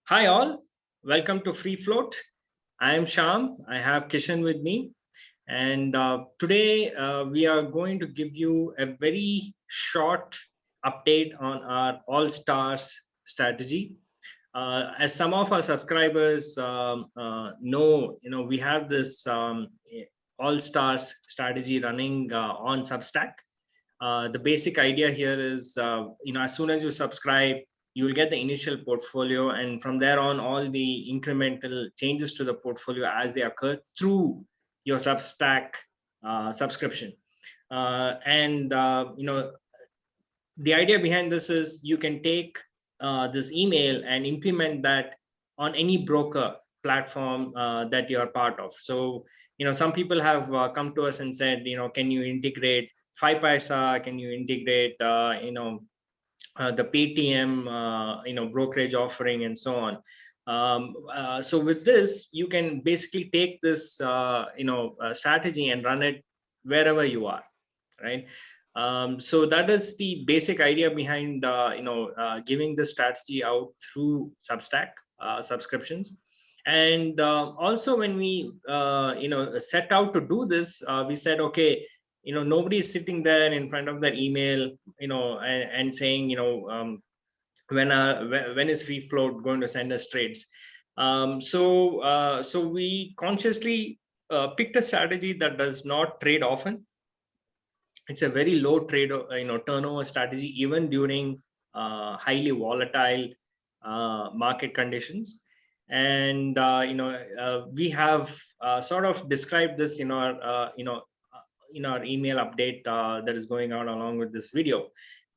Hi all, welcome to Free Float. I am Sham. I have Kishan with me, and today we are going to give you a very short update on our All Stars strategy. As some of our subscribers know, we have this All Stars strategy running on Substack. The basic idea here is, as soon as you subscribe, you will get the initial portfolio, and from there on, all the incremental changes to the portfolio as they occur through your Substack subscription. And the idea behind this is you can take this email and implement that on any broker platform that you are part of. So, some people have come to us and said, can you integrate 5paisa? Can you integrate, the Paytm, brokerage offering and so on. So with this, you can basically take this, strategy and run it wherever you are, right? So that is the basic idea behind giving the strategy out through Substack subscriptions. And also when we set out to do this, we said, okay, nobody's sitting there in front of their email, and saying, when is Free Float going to send us trades. So we consciously picked a strategy that does not trade often. It's a very low trade turnover strategy, even during highly volatile market conditions. And we have sort of described this in our in our email update that is going out along with this video.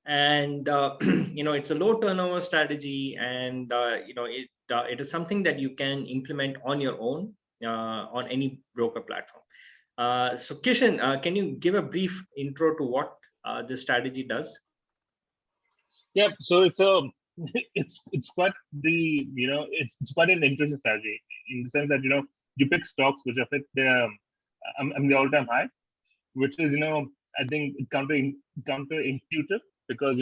And it's a low turnover strategy, and it is something that you can implement on your own on any broker platform. So Kishan, can you give a brief intro to what this strategy does? Yeah, so it's a it's quite the it's quite an interesting strategy in the sense that you pick stocks which have hit the all-time high, which is I think counterintuitive because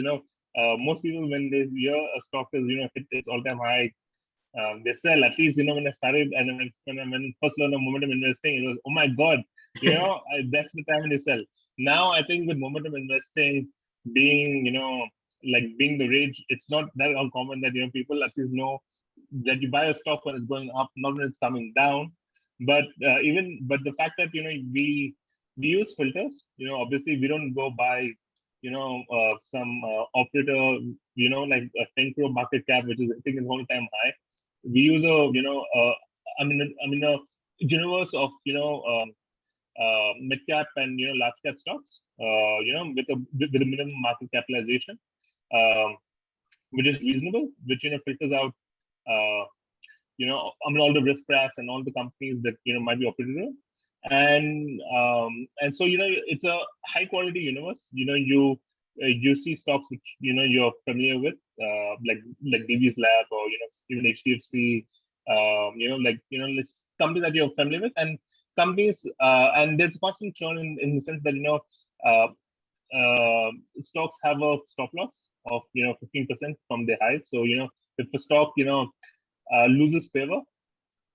most people when they hear a stock is hit its all-time high, they sell. At least when I started and when I first learned of momentum investing, it was, oh my god, that's the time when you sell. Now I think with momentum investing being being the rage, it's not that uncommon that people at least know that you buy a stock when it's going up, not when it's coming down. But but the fact that we use filters, obviously we don't go by some operator, like a 10 crore market cap, which is I think is all time high. We use a a universe of mid cap and large cap stocks, with a minimum market capitalization, which is reasonable, which filters out all the risk rafts and all the companies that might be operating. And so it's a high quality universe. You see stocks which you're familiar with, like DB's Lab or even HDFC, companies that you're familiar with, and companies and there's a constant churn in the sense that stocks have a stop loss of 15% from their highs. So if a stock loses favor,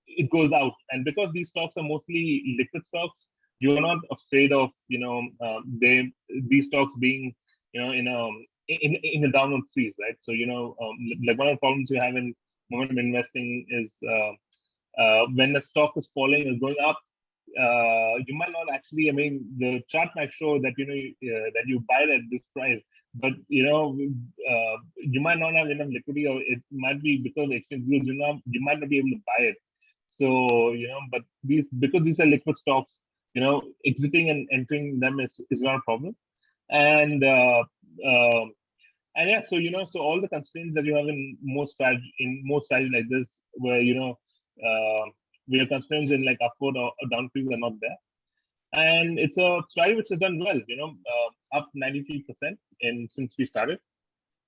it goes out. And because these stocks are mostly liquid stocks, you're not afraid of these stocks being in a downward freeze, right? So like one of the problems you have in momentum investing is when the stock is falling or going up, you might not actually, I mean, the chart might show that that you buy it at this price, but you might not have enough liquidity, or it might be because the exchange rules, you might not be able to buy it. So but because these are liquid stocks, exiting and entering them is not a problem. And and yeah, so so all the constraints that you have in most strategy like this, where where constraints in like upward or down freeze are not there. And it's a strategy which has done well, up 93% in since we started.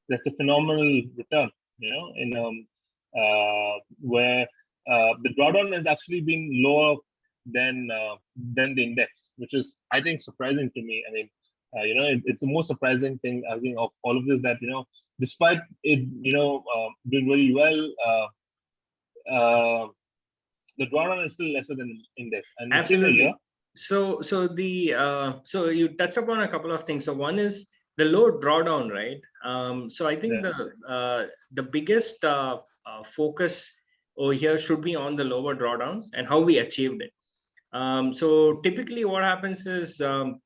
That's a phenomenal return, in where the drawdown has actually been lower than the index, which is, I think, surprising to me. I mean, it's the most surprising thing, I think, of all of this, that despite it doing really well, the drawdown is still lesser than index, and within a year. Absolutely. So you touched upon a couple of things. So one is the low drawdown, right? So I think the biggest focus over here should be on the lower drawdowns and how we achieved it. So typically, what happens is in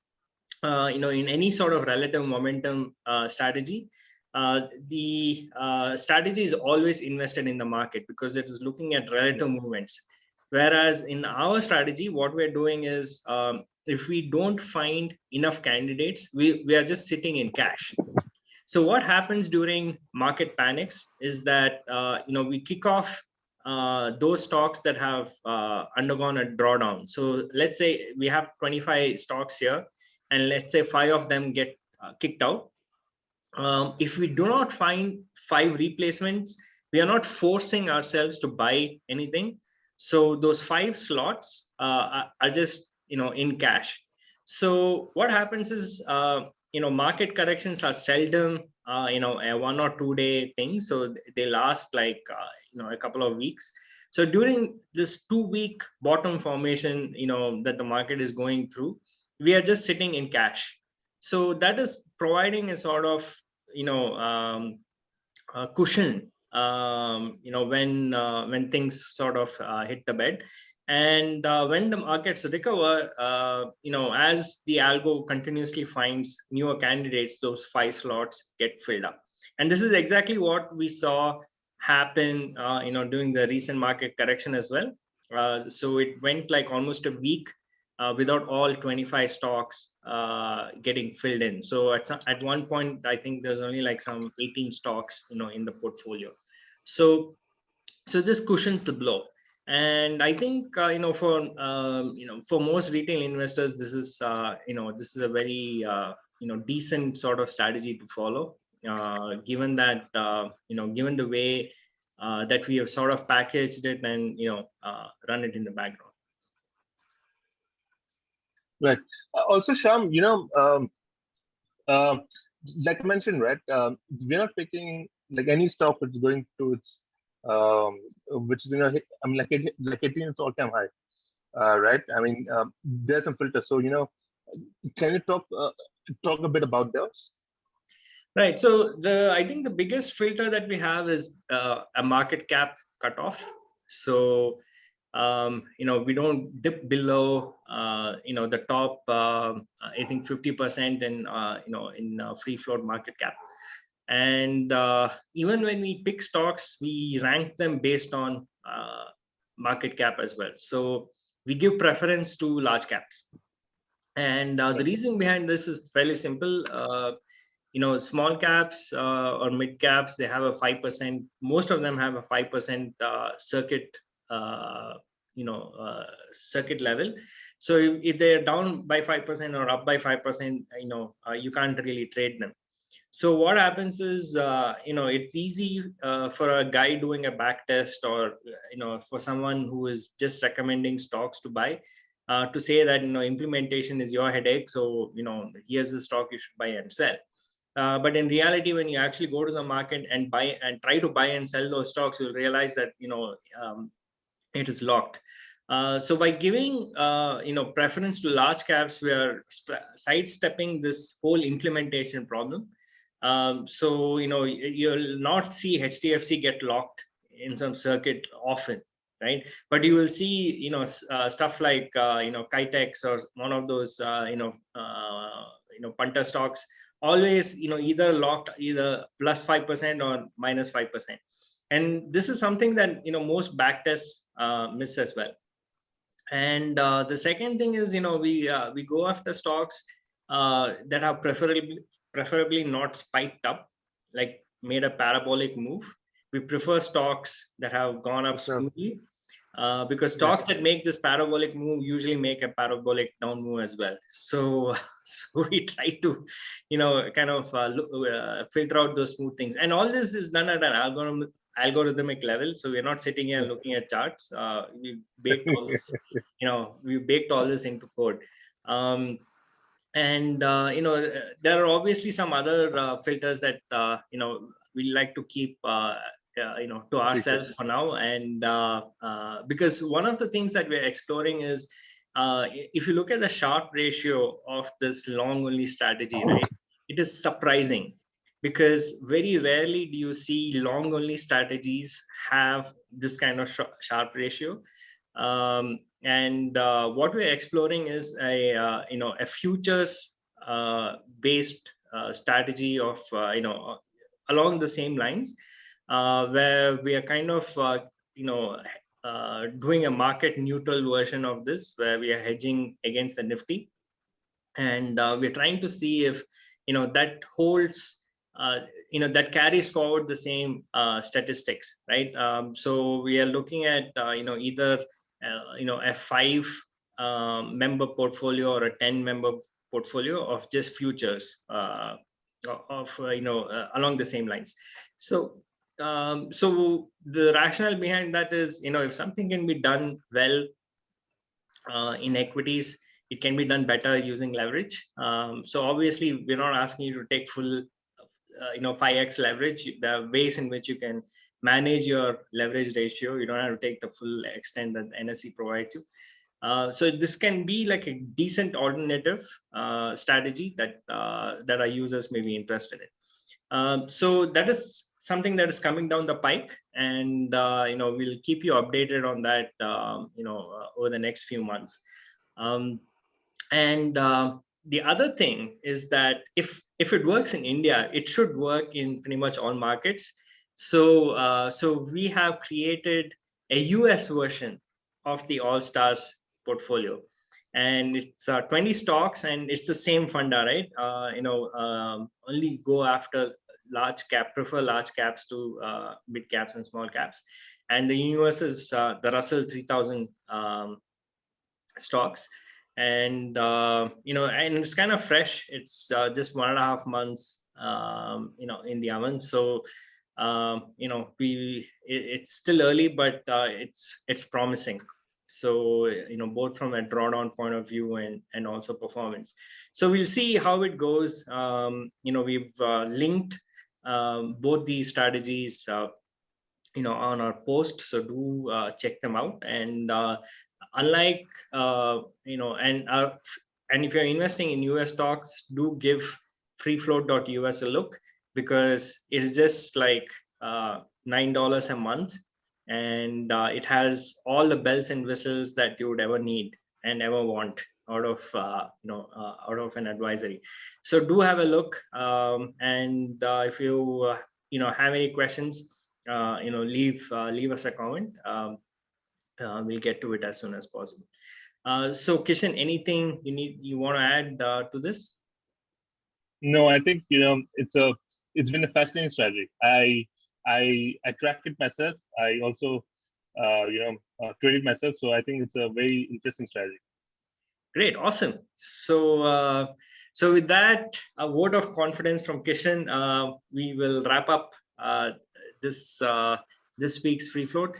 any sort of relative momentum strategy, the strategy is always invested in the market because it is looking at relative movements. Whereas in our strategy, what we're doing is if we don't find enough candidates, we are just sitting in cash. So what happens during market panics is that we kick off those stocks that have undergone a drawdown. So let's say we have 25 stocks here, and let's say 5 of them get kicked out. If we do not find 5 replacements, we are not forcing ourselves to buy anything. So those 5 slots are just in cash. So what happens is market corrections are seldom a 1 or 2 day thing. So they last like a couple of weeks. So during this 2-week bottom formation that the market is going through, we are just sitting in cash. So that is providing a sort of cushion when things sort of hit the bed. And when the markets recover, as the algo continuously finds newer candidates, those 5 slots get filled up. And this is exactly what we saw happen during the recent market correction as well. So it went like almost a week without all 25 stocks getting filled in. So at one point, I think there's only like some 18 stocks, in the portfolio. So this cushions the blow. And I think, for most retail investors, this is a very, decent sort of strategy to follow, given that, given the way that we have sort of packaged it and, run it in the background. Right. Also, Sham, like I mentioned, right? We're not picking like any stock which is going to its, which is like 18 its all-time high, right? I mean, there's some filters. So can you talk a bit about those? Right. So I think the biggest filter that we have is a market cap cutoff. So we don't dip below the top I think 50% in free float market cap. And even when we pick stocks, we rank them based on market cap as well. So we give preference to large caps. And the reason behind this is fairly simple. Small caps or mid caps, they have a 5%. Most of them have a 5% circuit circuit level. So if they're down by 5% or up by 5%, you can't really trade them. So what happens is it's easy for a guy doing a back test, or for someone who is just recommending stocks to buy, to say that implementation is your headache, so here's the stock you should buy and sell. But in reality, when you actually go to the market and buy and try to buy and sell those stocks, you'll realize that it is locked. So by giving preference to large caps, we are sidestepping this whole implementation problem. So you'll not see HDFC get locked in some circuit often, right? But you will see stuff like Kitex or one of those punter stocks always either locked either plus 5% or minus 5%. And this is something that most backtests miss as well. And the second thing is we go after stocks that are preferably not spiked up, like made a parabolic move. We prefer stocks that have gone up smoothly, because stocks that make this parabolic move usually make a parabolic down move as well. So we try to kind of filter out those smooth things, and all this is done at an algorithmic level. So we're not sitting here looking at charts. We baked all this we baked all this into code. And there are obviously some other filters that we like to keep to ourselves for now. And because one of the things that we're exploring is, if you look at the Sharpe ratio of this long only strategy, right, it is surprising, because very rarely do you see long only strategies have this kind of Sharpe ratio. And what we're exploring is a futures based strategy of along the same lines, where we are kind of doing a market neutral version of this, where we are hedging against the Nifty, and we're trying to see if that holds, that carries forward the same statistics, right? So we are looking at either a 5 member portfolio or a 10 member portfolio of just futures along the same lines. So so the rationale behind that is, if something can be done well in equities, it can be done better using leverage. So obviously we're not asking you to take full 5x leverage. There are ways in which you can manage your leverage ratio. You don't have to take the full extent that NSE provides you. So this can be like a decent alternative strategy that our users may be interested in. So that is something that is coming down the pike, and we'll keep you updated on that over the next few months. And the other thing is that if it works in India, it should work in pretty much all markets. So so we have created a US version of the All Stars portfolio, and it's 20 stocks, and it's the same funda, right? Only go after large cap, prefer large caps to mid caps and small caps. And the universe is the Russell 3000 stocks. And and it's kind of fresh. It's just 1.5 months in the oven. So it's still early, but it's promising. So both from a drawdown point of view and also performance. So we'll see how it goes. We've linked both these strategies on our post, so do check them out. And unlike and if you're investing in US stocks, do give freefloat.us a look, because it's just like $9 a month, and it has all the bells and whistles that you would ever need and ever want out of out of an advisory. So do have a look, and if you have any questions, leave us a comment. We'll get to it as soon as possible. So Kishan, anything you want to add to this? No, I think it's been a fascinating strategy. I tracked it myself. I also traded myself. So I think it's a very interesting strategy. Great, awesome. So so with that, a vote of confidence from Kishan, we will wrap up this week's free float.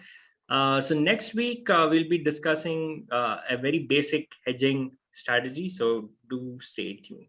So next week we'll be discussing a very basic hedging strategy. So do stay tuned.